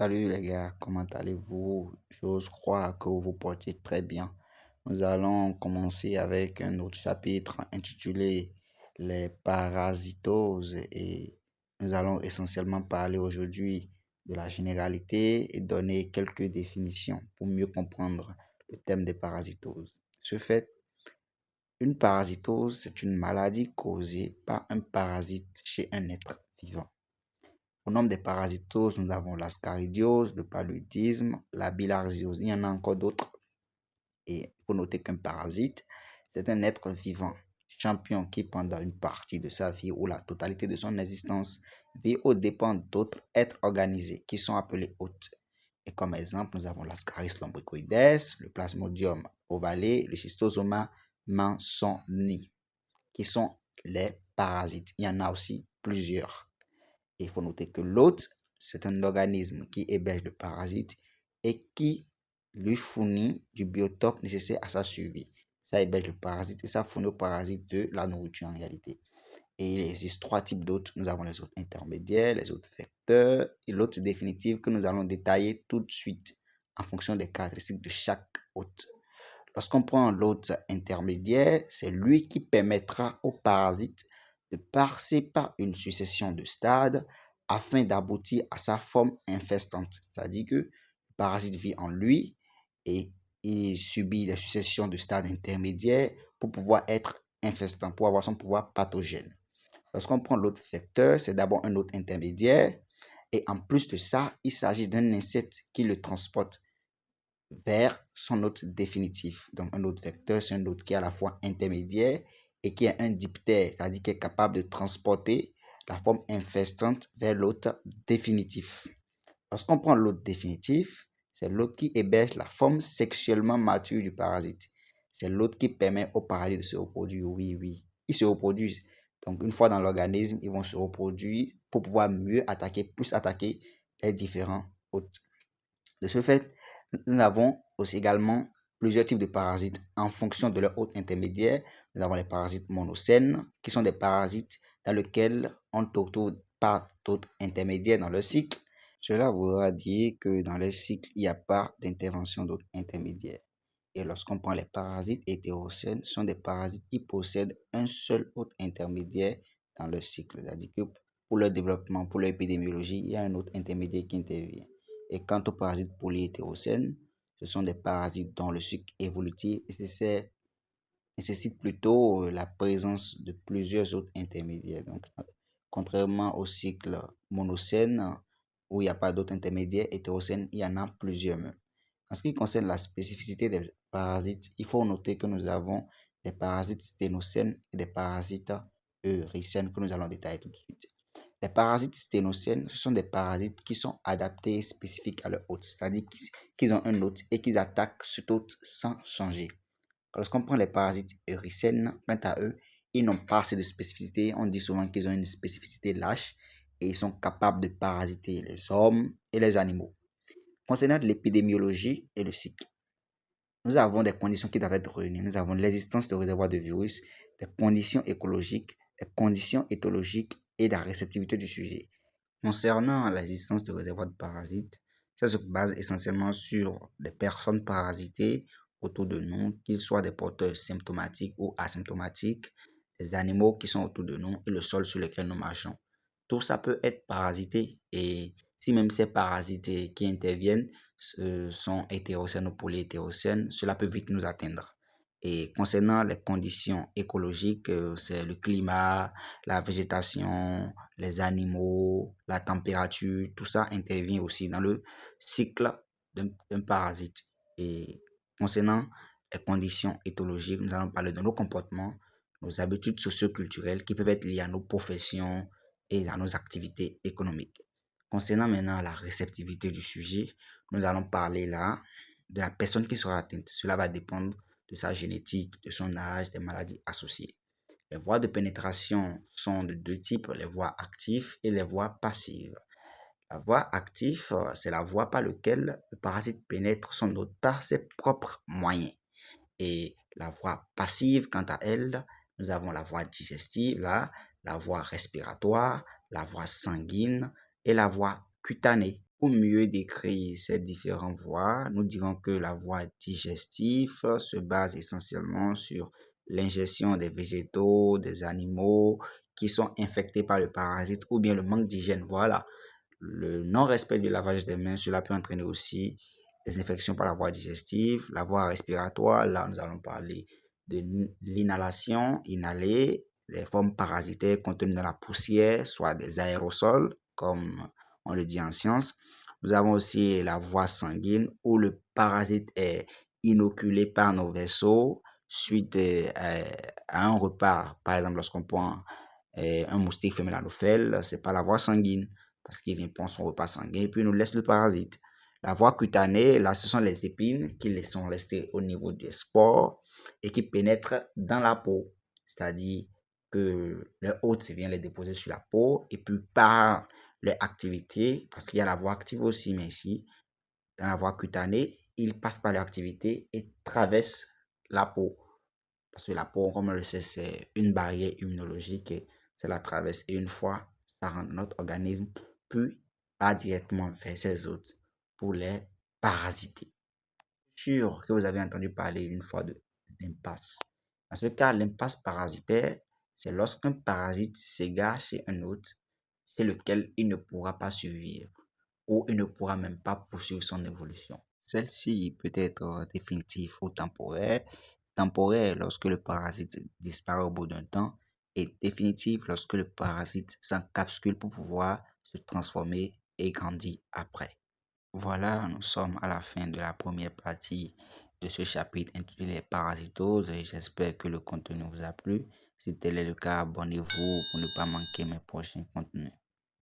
Salut les gars, comment allez-vous? J'ose croire que vous portez très bien. Nous allons commencer avec un autre chapitre intitulé Les parasitoses et nous allons essentiellement parler aujourd'hui de la généralité et donner quelques définitions pour mieux comprendre le thème des parasitoses. Ce fait, une parasitose, c'est une maladie causée par un parasite chez un être vivant. Au nombre des parasitoses, nous avons l'ascaridiose, le paludisme, la bilharziose. Il y en a encore d'autres. Et il faut noter qu'un parasite, c'est un être vivant, champion qui, pendant une partie de sa vie ou la totalité de son existence, vit aux dépens d'autres êtres organisés qui sont appelés hôtes. Et comme exemple, nous avons l'Ascaris lumbricoides, le Plasmodium ovale, le Schistosoma mansoni, qui sont les parasites. Il y en a aussi plusieurs. Il faut noter que l'hôte, c'est un organisme qui héberge le parasite et qui lui fournit du biotope nécessaire à sa survie. Ça héberge le parasite et ça fournit au parasite de la nourriture en réalité. Et il existe trois types d'hôtes. Nous avons les hôtes intermédiaires, les hôtes vecteurs et l'hôte définitive que nous allons détailler tout de suite en fonction des caractéristiques de chaque hôte. Lorsqu'on prend l'hôte intermédiaire, c'est lui qui permettra au parasite de passer par une succession de stades afin d'aboutir à sa forme infestante. C'est-à-dire que le parasite vit en lui et il subit la succession de stades intermédiaires pour pouvoir être infestant, pour avoir son pouvoir pathogène. Lorsqu'on prend l'hôte vecteur, c'est d'abord un hôte intermédiaire et en plus de ça, il s'agit d'un insecte qui le transporte vers son hôte définitif. Donc, un hôte vecteur, c'est un hôte qui est à la fois intermédiaire et qui est un diptère, c'est-à-dire qui est capable de transporter la forme infestante vers l'hôte définitif. Lorsqu'on prend l'hôte définitif, c'est l'hôte qui héberge la forme sexuellement mature du parasite. C'est l'hôte qui permet au parasite de se reproduire. Oui, oui, ils se reproduisent. Donc, une fois dans l'organisme, ils vont se reproduire pour pouvoir mieux attaquer, plus attaquer les différents hôtes. De ce fait, nous avons aussi également plusieurs types de parasites en fonction de leur hôte intermédiaire. Nous avons les parasites monocènes, qui sont des parasites dans lesquels on ne trouve pas d'hôte intermédiaire dans le cycle. Cela voudra dire que dans le cycle, il n'y a pas d'intervention d'hôte intermédiaire. Et lorsqu'on prend les parasites hétérocènes, ce sont des parasites qui possèdent un seul hôte intermédiaire dans le cycle. C'est-à-dire que pour leur développement, pour leur épidémiologie, il y a un hôte intermédiaire qui intervient. Et quant aux parasites polyhétérocènes, ce sont des parasites dont le cycle évolutif nécessite plutôt la présence de plusieurs autres intermédiaires. Donc, contrairement au cycle monocène, où il n'y a pas d'autres intermédiaires, hétérocènes, il y en a plusieurs même. En ce qui concerne la spécificité des parasites, il faut noter que nous avons des parasites sténocènes et des parasites euricènes que nous allons détailler tout de suite. Les parasites sténocènes, ce sont des parasites qui sont adaptés et spécifiques à leur hôte, c'est-à-dire qu'ils ont un hôte et qu'ils attaquent cet hôte sans changer. Lorsqu'on prend les parasites euricènes, quant à eux, ils n'ont pas assez de spécificité. On dit souvent qu'ils ont une spécificité lâche et ils sont capables de parasiter les hommes et les animaux. Concernant l'épidémiologie et le cycle, nous avons des conditions qui doivent être réunies. Nous avons l'existence de réservoirs de virus, des conditions écologiques, des conditions éthologiques et la réceptivité du sujet. Concernant l'existence de réservoirs de parasites, ça se base essentiellement sur des personnes parasitées autour de nous, qu'ils soient des porteurs symptomatiques ou asymptomatiques, des animaux qui sont autour de nous et le sol sur lequel nous marchons. Tout ça peut être parasité et si même ces parasites qui interviennent sont hétérocènes ou polyhétérocènes, cela peut vite nous atteindre. Et concernant les conditions écologiques, c'est le climat, la végétation, les animaux, la température, tout ça intervient aussi dans le cycle d'un parasite. Et concernant les conditions éthologiques, nous allons parler de nos comportements, nos habitudes socioculturelles qui peuvent être liées à nos professions et à nos activités économiques. Concernant maintenant la réceptivité du sujet, nous allons parler là de la personne qui sera atteinte. Cela va dépendre de sa génétique, de son âge, des maladies associées. Les voies de pénétration sont de deux types, les voies actives et les voies passives. La voie active, c'est la voie par laquelle le parasite pénètre son hôte par ses propres moyens. Et la voie passive, quant à elle, nous avons la voie digestive, là, la voie respiratoire, la voie sanguine et la voie cutanée. Pour mieux décrire ces différentes voies, nous dirons que la voie digestive se base essentiellement sur l'ingestion des végétaux, des animaux qui sont infectés par le parasite ou bien le manque d'hygiène. Voilà. Le non-respect du lavage des mains, cela peut entraîner aussi des infections par la voie digestive, la voie respiratoire. Là, nous allons parler de l'inhalation, inhaler, des formes parasitaires contenues dans la poussière, soit des aérosols, comme on le dit en science. Nous avons aussi la voie sanguine où le parasite est inoculé par nos vaisseaux suite à un repas. Par exemple, lorsqu'on prend un moustique fait mélanophèle, c'est par la voie sanguine parce qu'il vient prendre son repas sanguin et puis il nous laisse le parasite. La voie cutanée, là, ce sont les épines qui sont restées au niveau des spores et qui pénètrent dans la peau. C'est-à-dire que le hôte vient les déposer sur la peau et puis par leur activité, parce qu'il y a la voie active aussi, mais ici, dans la voie cutanée, ils passent par leur activité et traversent la peau. Parce que la peau, comme on le sait, c'est une barrière immunologique et ça la traverse. Et une fois, ça rend notre organisme, puis pas directement vers ses hôtes pour les parasiter. Sûr que vous avez entendu parler une fois de l'impasse. Dans ce cas, l'impasse parasitaire, c'est lorsqu'un parasite s'égare chez un hôte chez lequel il ne pourra pas survivre ou il ne pourra même pas poursuivre son évolution. Celle-ci peut être définitive ou temporaire. Temporaire lorsque le parasite disparaît au bout d'un temps et définitive lorsque le parasite s'encapsule pour pouvoir se transformer et grandir après. Voilà, nous sommes à la fin de la première partie de ce chapitre intitulé Parasitose et j'espère que le contenu vous a plu. Si tel est le cas, abonnez-vous pour ne pas manquer mes prochains contenus.